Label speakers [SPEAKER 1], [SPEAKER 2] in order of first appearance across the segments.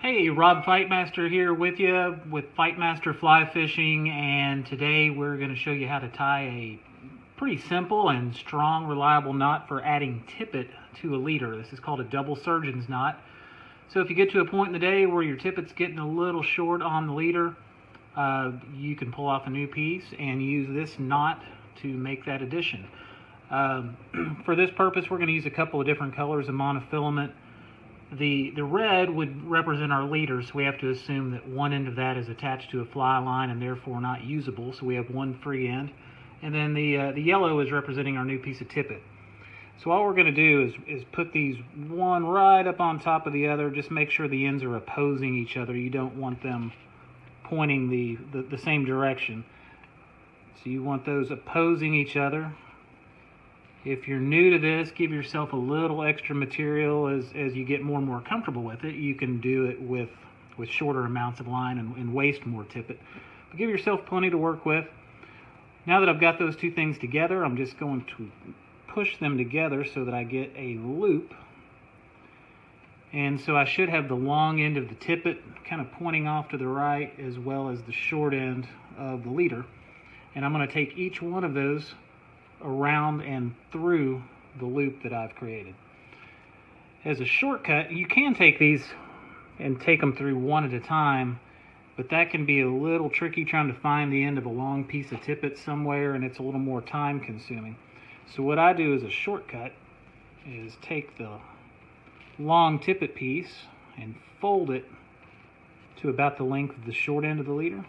[SPEAKER 1] Hey, Rob Fightmaster here with you with Fightmaster Fly Fishing, and today we're going to show you how to tie a pretty simple and strong, reliable knot for adding tippet to a leader. This is called a double surgeon's knot. So if you get to a point in the day where your tippet's getting a little short on the leader, you can pull off a new piece and use this knot to make that addition. For this purpose, we're going to use a couple of different colors of monofilament. The red would represent our leader, so we have to assume that one end of that is attached to a fly line and therefore not usable, so we have one free end. And then the yellow is representing our new piece of tippet. So all we're going to do is put these one right up on top of the other. Just make sure the ends are opposing each other. You don't want them pointing the same direction. So you want those opposing each other. If you're new to this, give yourself a little extra material as you get more and more comfortable with it. You can do it with shorter amounts of line and waste more tippet. But give yourself plenty to work with. Now that I've got those two things together, I'm just going to push them together so that I get a loop. And so I should have the long end of the tippet kind of pointing off to the right, as well as the short end of the leader. And I'm going to take each one of those around and through the loop that I've created. As a shortcut, you can take these and take them through one at a time, but that can be a little tricky trying to find the end of a long piece of tippet somewhere, and it's a little more time consuming. So what I do as a shortcut is take the long tippet piece and fold it to about the length of the short end of the leader,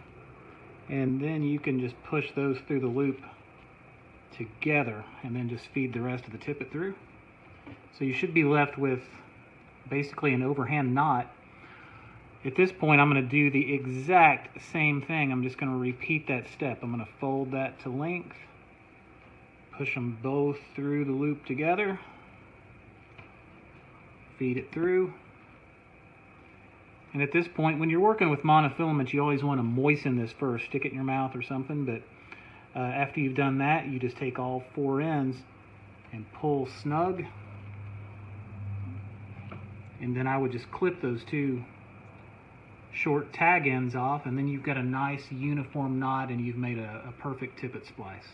[SPEAKER 1] and then you can just push those through the loop together and then just feed the rest of the tippet through. So you should be left with basically an overhand knot. At this point, I'm going to do the exact same thing. I'm just going to repeat that step. I'm going to fold that to length, push them both through the loop together, feed it through. And at this point, when you're working with monofilament, you always want to moisten this first. Stick it in your mouth or something, but after you've done that, you just take all four ends and pull snug, and then I would just clip those two short tag ends off, and then you've got a nice uniform knot and you've made a perfect tippet splice.